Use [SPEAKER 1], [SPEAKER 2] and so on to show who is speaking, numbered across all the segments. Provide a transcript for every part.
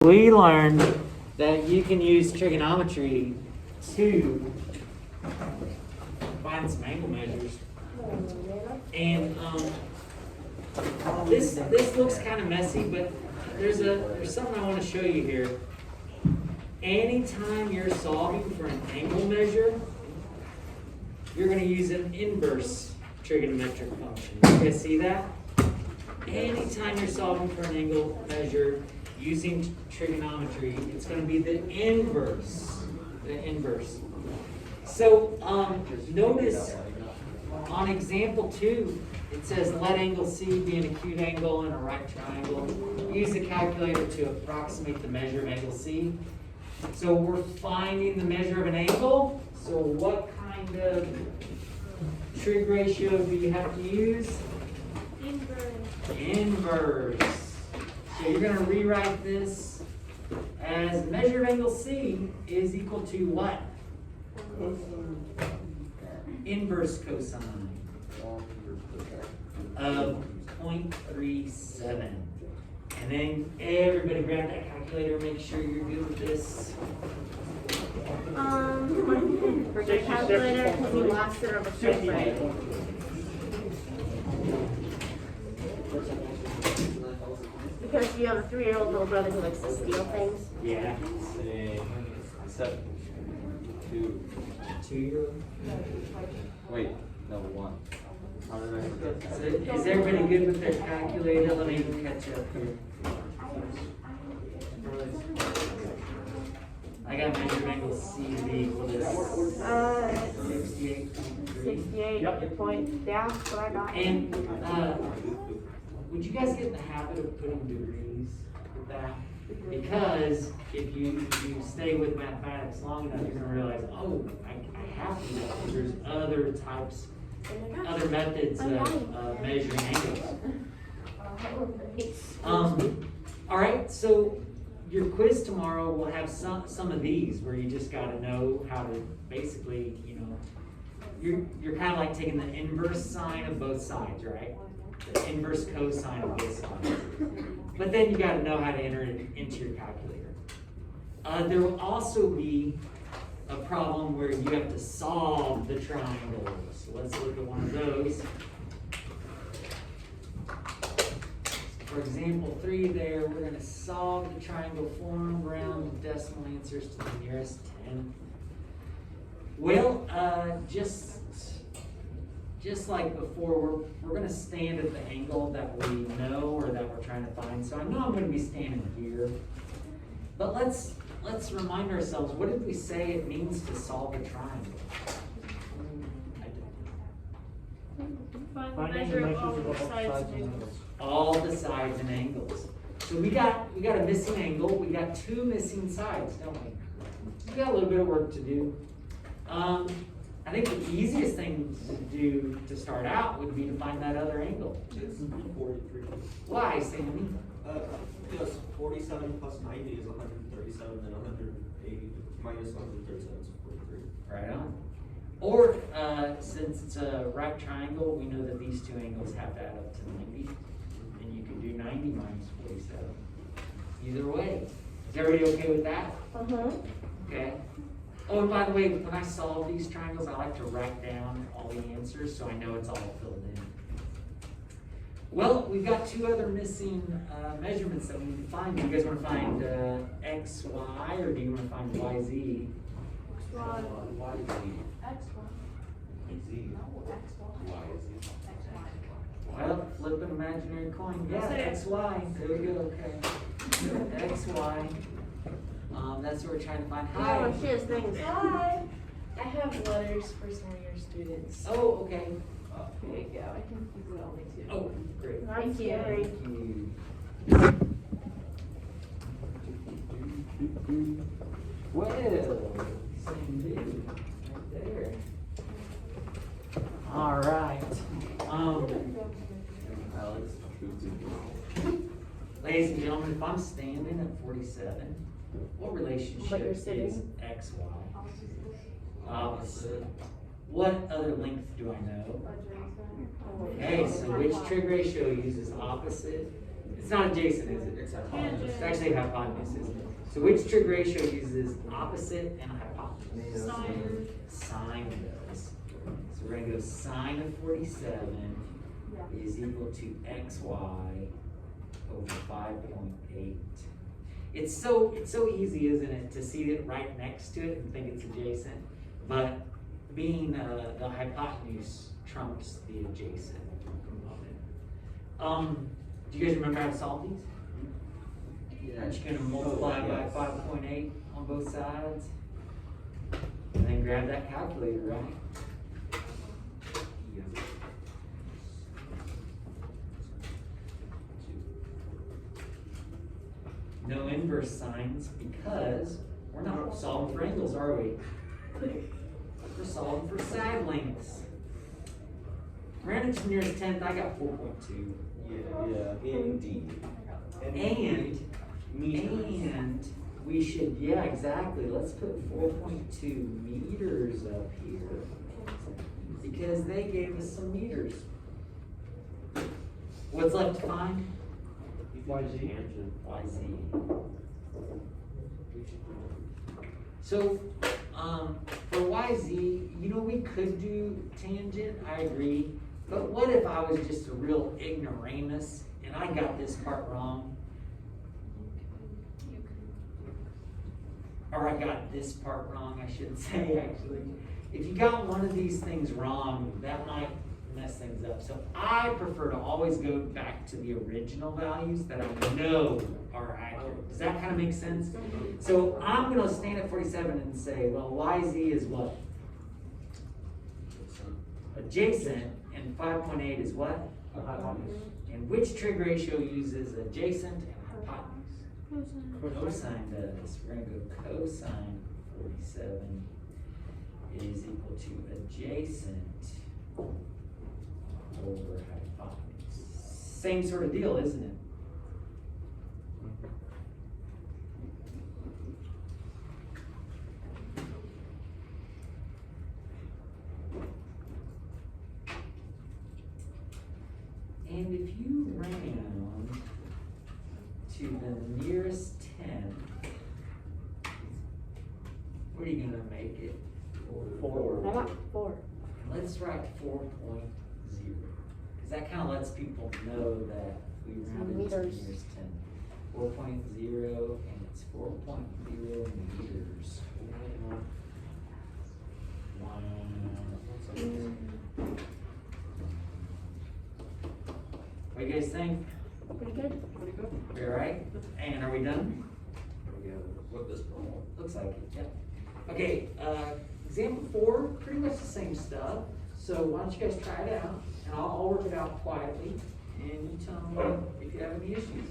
[SPEAKER 1] We learned that you can use trigonometry to find some angle measures. And this looks kind of messy, but there's something I want to show you here. Anytime you're solving for an angle measure, you're going to use an inverse trigonometric function. You guys see that? Anytime you're solving for an angle measure using trigonometry, it's going to be the inverse. The inverse. So notice on example 2, it says let angle C be an acute angle and a right triangle. Use the calculator to approximate the measure of angle C. So we're finding the measure of an angle. So what kind of trig ratio do you have to use? Inverse. So you're going to rewrite this as measure of angle C is equal to what? Inverse cosine of 0.37. And then everybody grab that calculator, make sure you're good with this.
[SPEAKER 2] For your calculator, because you lost it on the typewriter. Because you have a 3-year-old little brother who likes to steal things.
[SPEAKER 1] Yeah.
[SPEAKER 3] Say 7, 2.
[SPEAKER 1] 2-year-old.
[SPEAKER 3] Wait, no, 1. How did I forget that?
[SPEAKER 1] So is everybody good with their calculator? Let me catch up here. I got measure of angle C to be equal to 68.3.
[SPEAKER 2] 68 points. Yeah, that's what I got.
[SPEAKER 1] And would you guys get in the habit of putting degrees with that? Because if you stay with mathematics long enough, you're going to realize, oh, I have to do that because there's other types, other methods of measuring angles. All right, so your quiz tomorrow will have some of these where you just got to know how to basically, you're kind of like taking the inverse sign of both sides, right? The inverse cosine of both sides. But then you got to know how to enter it into your calculator. There will also be a problem where you have to solve the triangle. So let's look at one of those. For example 3 there, we're going to solve the triangle form, round the decimal answers to the nearest 10. Well, just like before, we're going to stand at the angle that we know or that we're trying to find. So I know I'm going to be standing here. But let's remind ourselves, what did we say it means to solve a triangle?
[SPEAKER 2] Find the measure of all the sides and angles.
[SPEAKER 1] All the sides and angles. So we got a missing angle. We got 2 missing sides, don't we? We got a little bit of work to do. I think the easiest thing to do to start out would be to find that other angle.
[SPEAKER 4] It's 43.
[SPEAKER 1] Why, Sammy?
[SPEAKER 4] Because 47 plus 90 is 137, and 180 minus 137 is 43.
[SPEAKER 1] Right on. Or, since it's a right triangle, we know that these 2 angles have to add up to 90. And you can do 90 minus 47. Either way. Is everybody okay with that? Okay. Oh, and by the way, when I solve these triangles, I like to write down all the answers so I know it's all filled in. Well, we've got 2 other missing measurements that we need to find. Do you guys want to find x, y, or do you want to find y, z?
[SPEAKER 2] Y.
[SPEAKER 1] Well, flip an imaginary coin. Yeah, x, y. There we go. Okay. X, y. That's what we're trying to find. Hi.
[SPEAKER 2] Oh, she has things.
[SPEAKER 5] Hi. I have letters for some of your students.
[SPEAKER 1] Oh, okay.
[SPEAKER 5] Here you go. I can keep it only 2.
[SPEAKER 1] Oh, great.
[SPEAKER 2] Thank you.
[SPEAKER 1] Thank you. Well, same dude, right there. All right.
[SPEAKER 3] Alex,
[SPEAKER 1] Ladies and gentlemen, if I'm standing at 47, what relationship
[SPEAKER 2] But you're sitting?
[SPEAKER 1] is x, y? Opposite. What other length do I know? Okay, so which trig ratio uses opposite It's not adjacent, is it?
[SPEAKER 4] It's
[SPEAKER 2] Tangent.
[SPEAKER 1] It's actually hypotenuse, isn't it? So which trig ratio uses opposite and hypotenuse?
[SPEAKER 2] Sine.
[SPEAKER 1] Sine does. So we're gonna go sine of 47 is equal to xy over 5.8. It's so easy, isn't it, to see it right next to it and think it's adjacent, but being the hypotenuse trumps the adjacent component. Do you guys remember how to solve these? Aren't you gonna multiply by 5.8 on both sides? And then grab that calculator, right? No inverse signs because we're not solving for angles, are we? We're solving for side lengths. Rounded to the nearest tenth, I got 4.2.
[SPEAKER 4] Yeah, indeed.
[SPEAKER 1] And we should, yeah, exactly, let's put 4.2 meters up here. Because they gave us some meters. What's left to find?
[SPEAKER 3] YZ.
[SPEAKER 1] YZ. So, for YZ, we could do tangent, I agree. But what if I was just a real ignoramus and I got this part wrong? Or I got this part wrong, I should say, actually. If you got one of these things wrong, that might mess things up. So I prefer to always go back to the original values that I know are accurate. Does that kind of make sense? So I'm gonna stand at 47 and say, well, YZ is what? Adjacent, and 5.8 is what? And which trig ratio uses adjacent and hypotenuse? Cosine does. We're gonna go cosine 47 is equal to adjacent over hypotenuse. Same sort of deal, isn't it? And if you round to the nearest 10, what are you gonna make it? 4.
[SPEAKER 5] I got 4.
[SPEAKER 1] Let's write 4.0, because that kind of lets people know that we rounded to the
[SPEAKER 5] Meters.
[SPEAKER 1] nearest 10. 4.0, and it's 4.0 meters. What do you guys think?
[SPEAKER 5] Pretty good.
[SPEAKER 1] We all right? And are we done?
[SPEAKER 4] What this
[SPEAKER 1] Looks like it, yeah. Okay, example 4, pretty much the same stuff. So why don't you guys try it out, and I'll work it out quietly, and you tell me if you have any issues.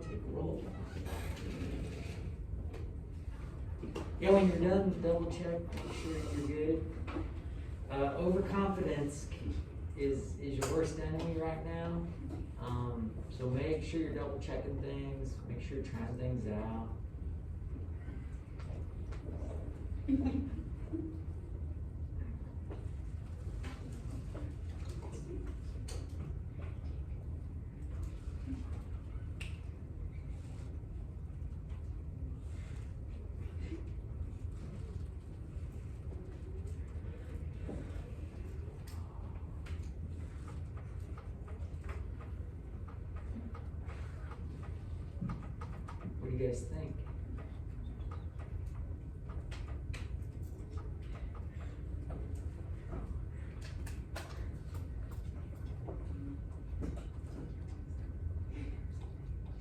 [SPEAKER 1] take a roll. Yeah, when you're done, double check, make sure you're good. Overconfidence is your worst enemy right now. So make sure you're double checking things, make sure you're trying things out. What do you guys think?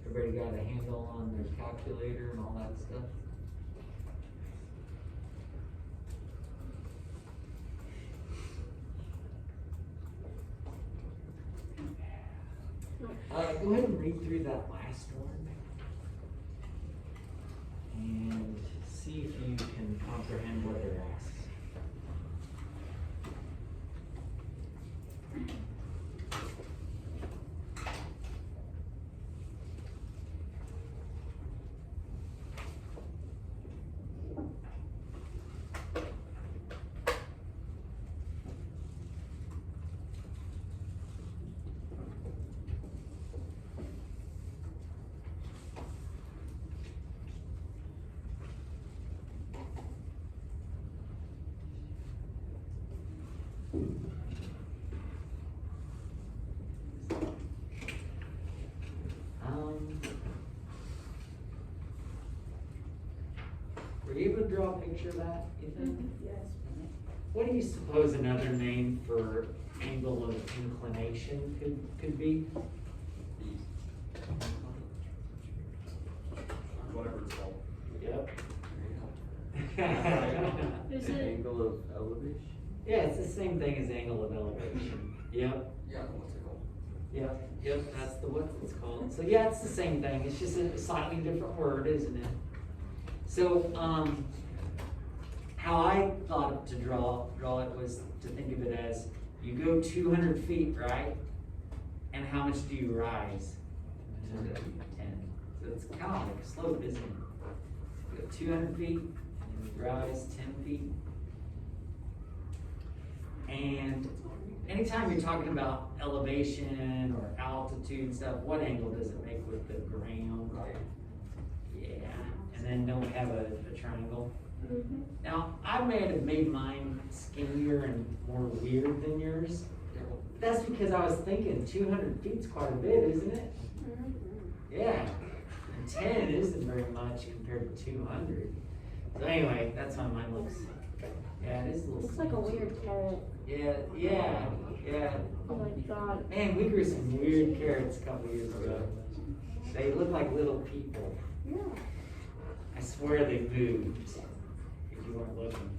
[SPEAKER 1] Everybody got a handle on their calculator and all that stuff? Go ahead and read through that last one. And see if you can comprehend what they're asking. Were you able to draw a picture of that, you think?
[SPEAKER 5] Yes.
[SPEAKER 1] What do you suppose another name for angle of inclination could be?
[SPEAKER 4] Whatever it's called.
[SPEAKER 1] Yep.
[SPEAKER 2] Is it,
[SPEAKER 3] Angle of elevation?
[SPEAKER 1] Yeah, it's the same thing as angle of elevation. Yep.
[SPEAKER 4] Yeah, what's it called?
[SPEAKER 1] Yep, that's what it's called. So yeah, it's the same thing. It's just a slightly different word, isn't it? So, how I thought to draw it was to think of it as you go 200 feet, right? And how much do you rise? 10. So it's kind of like a slope, isn't it? You go 200 feet and you rise 10 feet. And anytime you're talking about elevation or altitude and stuff, what angle does it make with the ground? Yeah, and then don't we have a triangle?
[SPEAKER 5] Mm-hmm.
[SPEAKER 1] Now, I may have made mine skinnier and more weird than yours. That's because I was thinking 200 feet's quite a bit, isn't it? Yeah, and 10 isn't very much compared to 200. So anyway, that's why mine looks, yeah, it is a little.
[SPEAKER 5] Looks like a weird carrot.
[SPEAKER 1] Yeah.
[SPEAKER 5] Oh my god.
[SPEAKER 1] Man, we grew some weird carrots a couple years ago. They look like little people.
[SPEAKER 5] Yeah.
[SPEAKER 1] I swear they moved. If you weren't looking.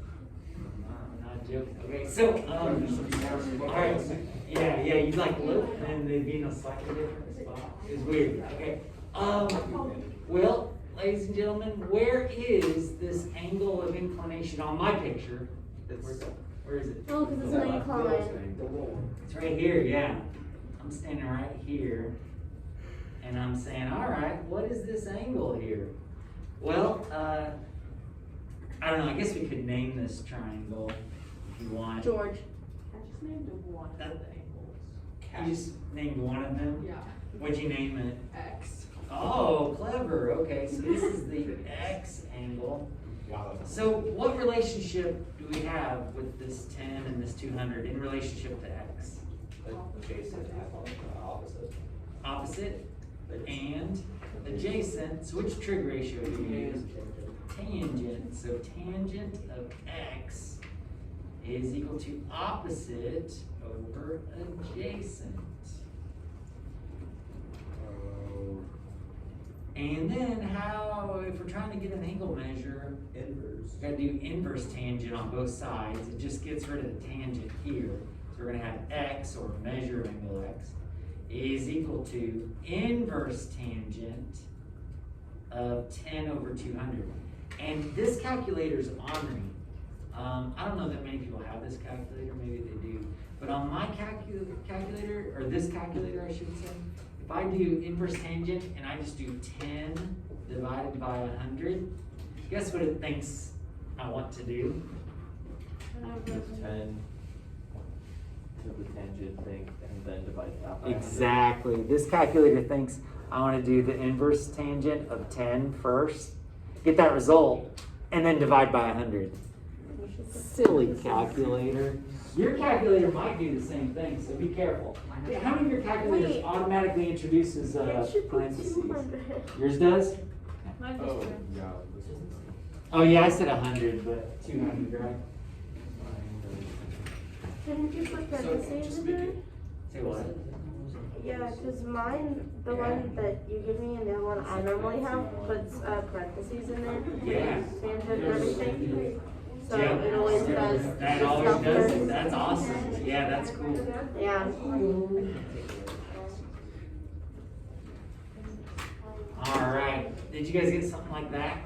[SPEAKER 1] I'm not joking. Okay, so, alright. Yeah, you'd like look and they'd be in a slightly different spot. It was weird. Okay. Well, ladies and gentlemen, where is this angle of inclination on my picture? Where is it?
[SPEAKER 5] Oh, because it's an incline.
[SPEAKER 1] It's right here, yeah. I'm standing right here. And I'm saying, all right, what is this angle here? Well, I don't know, I guess we could name this triangle if you want.
[SPEAKER 5] George.
[SPEAKER 2] I just named it one of the angles.
[SPEAKER 1] You just named one of them?
[SPEAKER 2] Yeah.
[SPEAKER 1] What'd you name it?
[SPEAKER 2] X.
[SPEAKER 1] Oh, clever, okay, so this is the X angle. So what relationship do we have with this 10 and this 200 in relationship to X?
[SPEAKER 4] Adjacent, opposite.
[SPEAKER 1] Opposite and adjacent, so which trig ratio do you use? Tangent, so tangent of X is equal to opposite over adjacent. And then how, if we're trying to get an angle measure,
[SPEAKER 4] Inverse.
[SPEAKER 1] we gotta do inverse tangent on both sides. It just gets rid of the tangent here. So we're gonna have X or measure angle X is equal to inverse tangent of 10 over 200. And this calculator is ornery. I don't know that many people have this calculator, maybe they do. But on my calculator, or this calculator I should say, if I do inverse tangent and I just do 10 divided by 100, guess what it thinks I want to do?
[SPEAKER 3] Just 10 to the tangent thing and then divide that by 100.
[SPEAKER 1] Exactly. This calculator thinks I want to do the inverse tangent of 10 first, get that result, and then divide by 100. Silly calculator. Your calculator might do the same thing, so be careful. How many of your calculators
[SPEAKER 5] Wait.
[SPEAKER 1] automatically introduces
[SPEAKER 5] It should be
[SPEAKER 1] parentheses?
[SPEAKER 5] 200.
[SPEAKER 1] Yours does?
[SPEAKER 2] Mine
[SPEAKER 3] Oh,
[SPEAKER 2] just
[SPEAKER 3] yeah.
[SPEAKER 1] Oh yeah, I said 100, but 200, right?
[SPEAKER 5] Didn't you put parentheses in there?
[SPEAKER 1] Say what?
[SPEAKER 5] Yeah, cause mine, the one that you give me and the one I normally have puts parentheses in there.
[SPEAKER 1] Yeah.
[SPEAKER 5] Tangent and everything. So
[SPEAKER 1] Yeah.
[SPEAKER 5] it always does.
[SPEAKER 1] That
[SPEAKER 5] the
[SPEAKER 1] always
[SPEAKER 5] stuff
[SPEAKER 1] does
[SPEAKER 5] there.
[SPEAKER 1] it. That's awesome. Yeah, that's cool.
[SPEAKER 5] Yeah.
[SPEAKER 1] All right. Did you guys get something like that?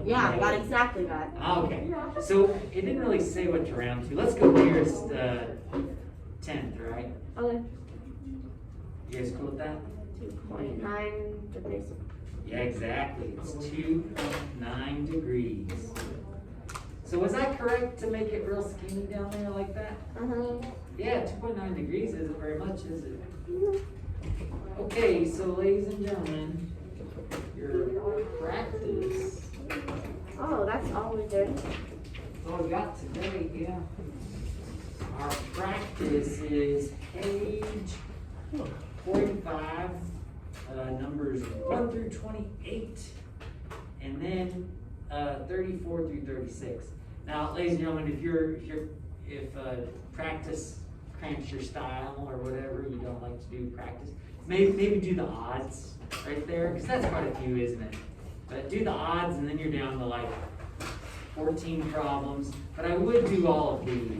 [SPEAKER 5] Yeah, I got exactly that.
[SPEAKER 1] Okay. So it didn't really say what to round to. Let's go nearest 10th, right?
[SPEAKER 5] Okay.
[SPEAKER 1] You guys cool with that?
[SPEAKER 5] 2.9 degrees.
[SPEAKER 1] Yeah, exactly. It's 2.9 degrees. So was I correct to make it real skinny down there like that? Yeah, 2.9 degrees isn't very much, is it? Okay, so ladies and gentlemen, your practice.
[SPEAKER 5] Oh, that's all we did.
[SPEAKER 1] That's all we got today, yeah. Our practice is page 45, numbers 1 through 28, and then 34 through 36. Now, ladies and gentlemen, if practice cramps your style or whatever, you don't like to do practice, maybe do the odds right there, because that's quite a few, isn't it? But do the odds, and then you're down to like 14 problems. But I would do all of these.